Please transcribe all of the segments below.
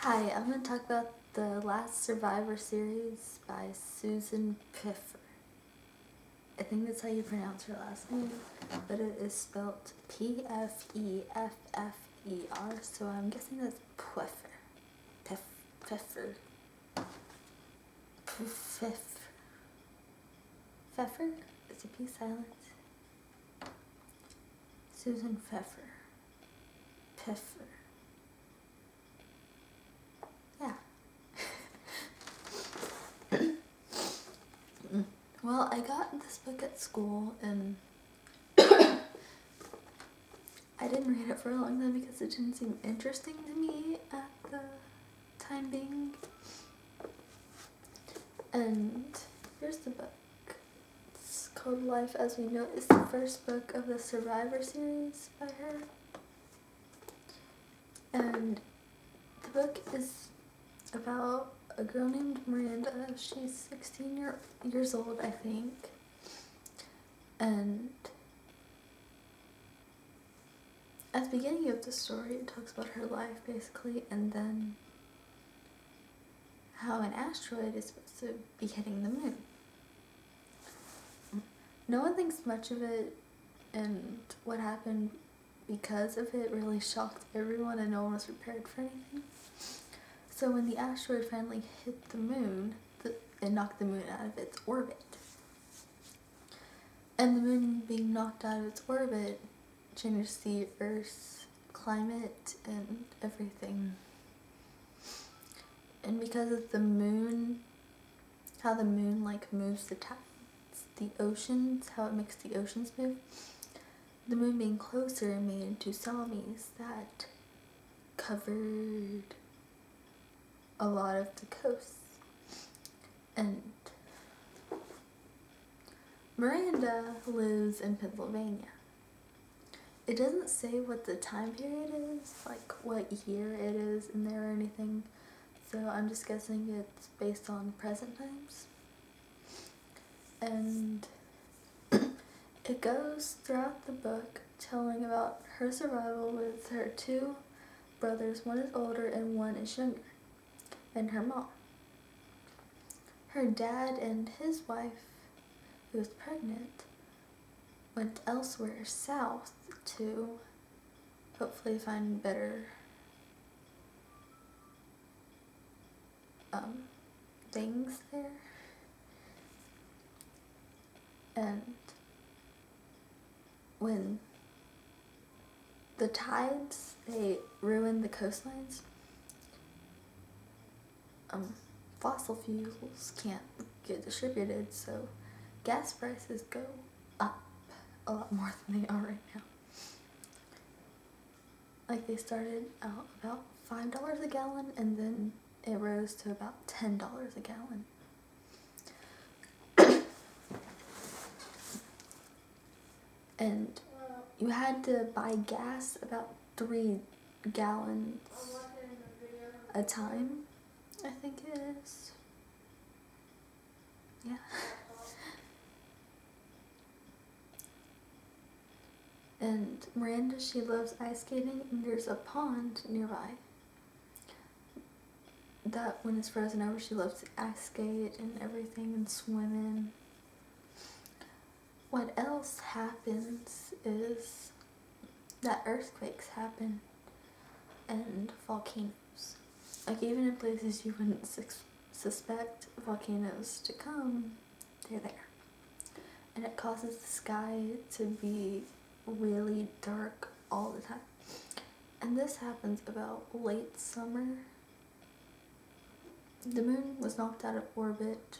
Hi, I'm going to talk about the last Survivor series by Susan Pfeffer. I think that's how you pronounce her last name, but it is spelled Pfeffer, so I'm guessing that's Pfeffer. Pfeffer. Pfeffer? Is a P silent? Susan Pfeffer. Pfeffer. Yeah. Well, I got this book at school and I didn't read it for a long time because it didn't seem interesting to me at the time being. And here's the book. It's called Life as We Know It. It's the first book of the Survivor series by her. And the book is about a girl named Miranda. She's 16 years old, I think. And at the beginning of the story, it talks about her life, basically, and then how an asteroid is supposed to be hitting the moon. No one thinks much of it, and what happened because of it really shocked everyone, and no one was prepared for anything. So when the asteroid finally hit the moon, it knocked the moon out of its orbit. And the moon being knocked out of its orbit changes the Earth's climate and everything. And because of the moon, how the moon moves the tides, the oceans, how it makes the oceans move, the moon being closer made into tsunamis that covered a lot of the coasts. And Miranda lives in Pennsylvania. It doesn't say what the time period is, like what year it is in there or anything, so I'm just guessing it's based on present times. And it goes throughout the book telling about her survival with her two brothers. One is older and one is younger, and her mom. Her dad and his wife, who was pregnant, went elsewhere south to hopefully find better things there. And when the tides, they ruin the coastlines, fossil fuels can't get distributed, so gas prices go up a lot more than they are right now. Like, they started out about $5 a gallon, and then it rose to about $10 a gallon. And you had to buy gas about 3 gallons a time, I think it is. Yeah. And Miranda, she loves ice skating, and there's a pond nearby that when it's frozen over, she loves to ice skate and everything and swim in. What else happens is that earthquakes happen and volcanoes. Like, even in places you wouldn't suspect volcanoes to come, they're there. And it causes the sky to be really dark all the time. And this happens about late summer. The moon was knocked out of orbit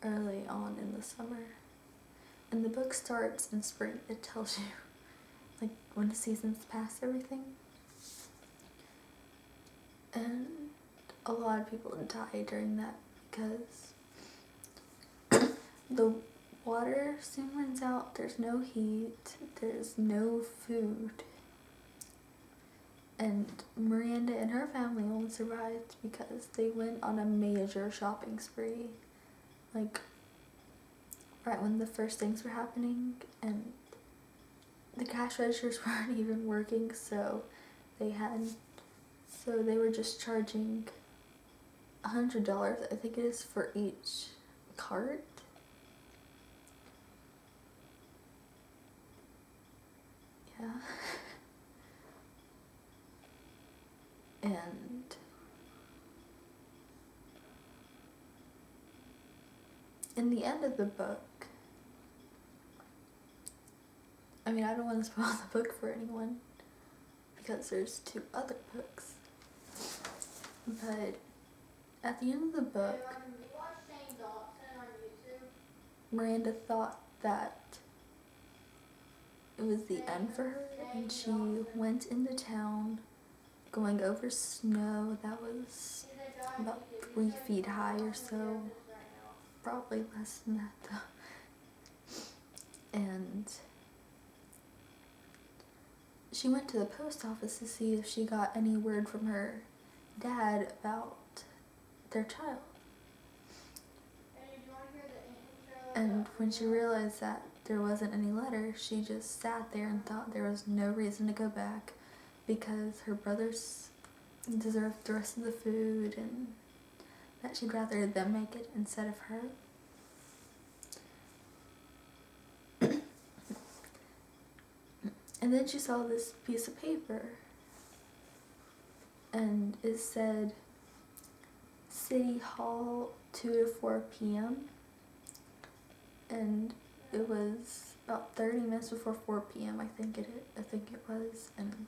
early on in the summer. And the book starts in spring. It tells you, like, when the seasons pass everything. And a lot of people die during that because the water soon runs out, there's no heat, there's no food. And Miranda and her family only survived because they went on a major shopping spree, like, right when the first things were happening, and the cash registers weren't even working, so they were just charging $100, I think it is, for each cart. Yeah. And in the end of the book, I mean, I don't want to spoil the book for anyone because there's 2 other books. But at the end of the book, Miranda thought that it was the end for her, and she went into town going over snow that was about 3 feet high or so. Probably less than that though. And she went to the post office to see if she got any word from her dad about their child. And when she realized that there wasn't any letter, she just sat there and thought there was no reason to go back because her brothers deserved the rest of the food and that she'd rather them make it instead of her. And then she saw this piece of paper and it said City Hall 2 to 4 p.m. and it was about 30 minutes before 4 p.m. I think it was, and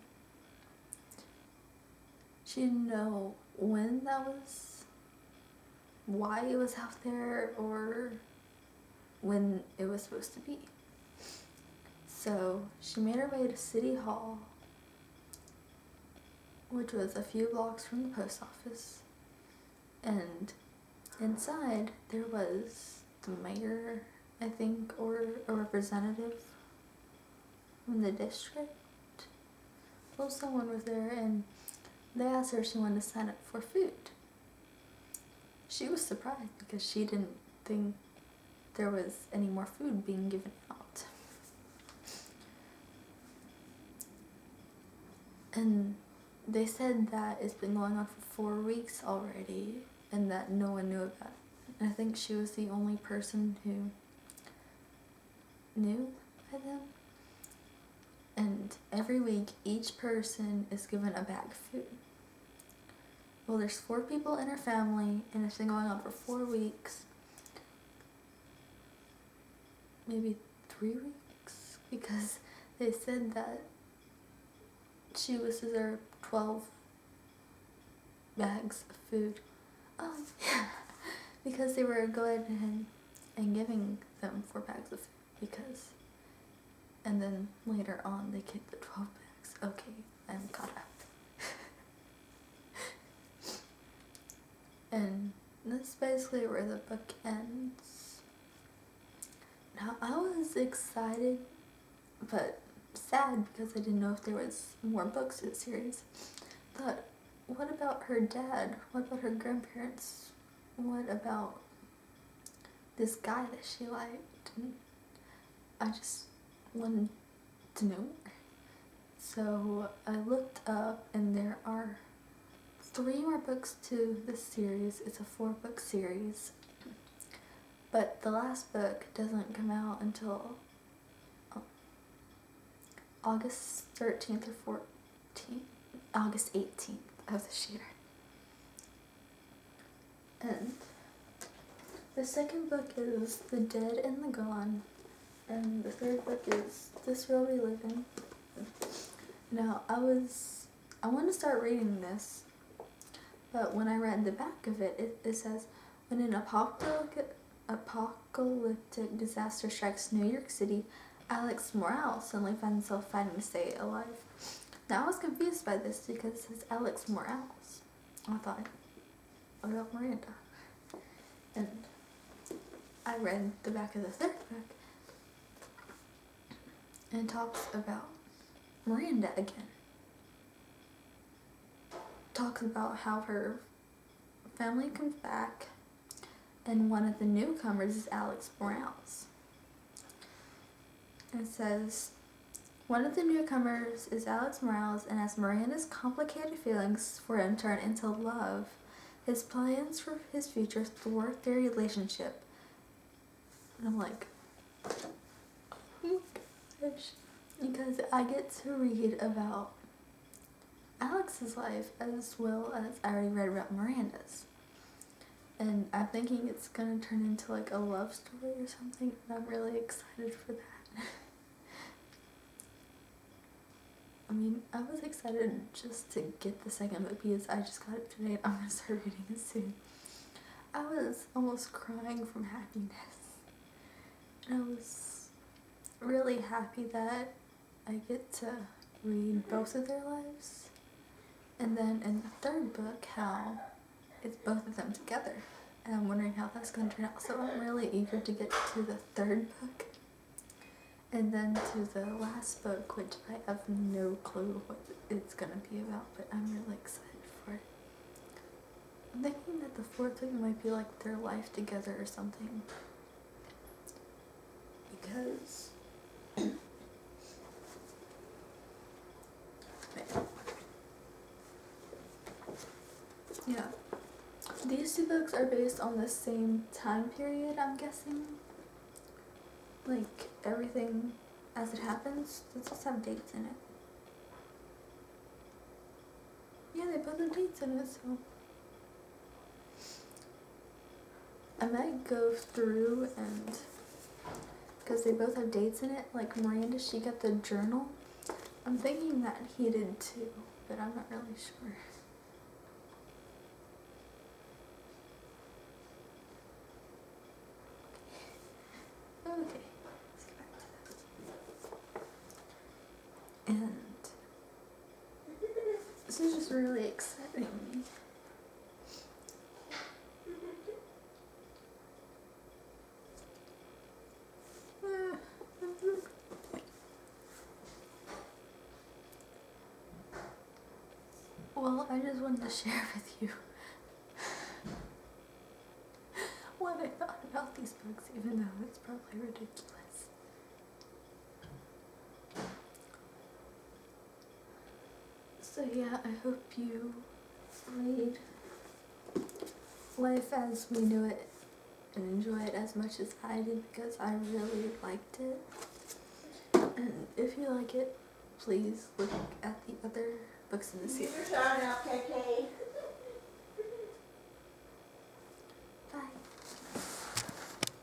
she didn't know when that was, why it was out there, or when it was supposed to be. So she made her way to City Hall, which was a few blocks from the post office, and inside there was the mayor, I think, or a representative from the district. Well, someone was there, and they asked her if she wanted to sign up for food. She was surprised because she didn't think there was any more food being given out. And they said that it's been going on for 4 weeks already and that no one knew about it. And I think she was the only person who knew by them. And every week, each person is given a bag of food. Well, there's 4 people in her family, and it's been going on for 4 weeks. Maybe 3 weeks, because they said that she was deserved 12 bags of food. Yeah, because they were going ahead and giving them 4 bags of food, because, and then later on they get the 12 bags. Okay, I'm caught up. And that's basically where the book ends. Now, I was excited, but sad because I didn't know if there was more books in the series. But what about her dad? What about her grandparents? What about this guy that she liked? And I just wanted to know more. So I looked up, and there are 3 more books to this series. It's a 4-book series. But the last book doesn't come out until August 13th or 14th, August 18th of this year. And the second book is The Dead and the Gone, and the 3rd book is This World We Live In. Now, I want to start reading this, but when I read the back of it, it says, when an apocalyptic disaster strikes New York City, Alex Morales suddenly finds himself fighting to stay alive. Now, I was confused by this because it says Alex Morales. I thought, what about Miranda? And I read the back of the 3rd book, and it talks about Miranda again. Talks about how her family comes back, and one of the newcomers is Alex Morales. It says, one of the newcomers is Alex Morales, and as Miranda's complicated feelings for him turn into love, his plans for his future thwart their relationship. And I'm like, oh gosh. Because I get to read about Alex's life as well as I already read about Miranda's. And I'm thinking it's gonna turn into like a love story or something, and I'm really excited for that. I mean, I was excited just to get the second book because I just got it today and I'm gonna start reading it soon. I was almost crying from happiness. And I was really happy that I get to read both of their lives. And then in the third book, how it's both of them together. And I'm wondering how that's going to turn out. So I'm really eager to get to the third book. And then to the last book, which I have no clue what it's going to be about, but I'm really excited for it. I'm thinking that the fourth book might be like their life together or something. Because yeah, these two books are based on the same time period, I'm guessing. Like, everything as it happens, does this have dates in it? Yeah, they both have dates in it, so I might go through and, because they both have dates in it, like Miranda, she got the journal. I'm thinking that he did too, but I'm not really sure. Okay, let's get back to that. And this is just really exciting me. Well, I just wanted to share with you what I thought about these books, even though it's probably ridiculous. So yeah, I hope you read Life as We Knew It and enjoy it as much as I did, because I really liked it. And if you like it, please look at the other books in the series. Your turn now, KK.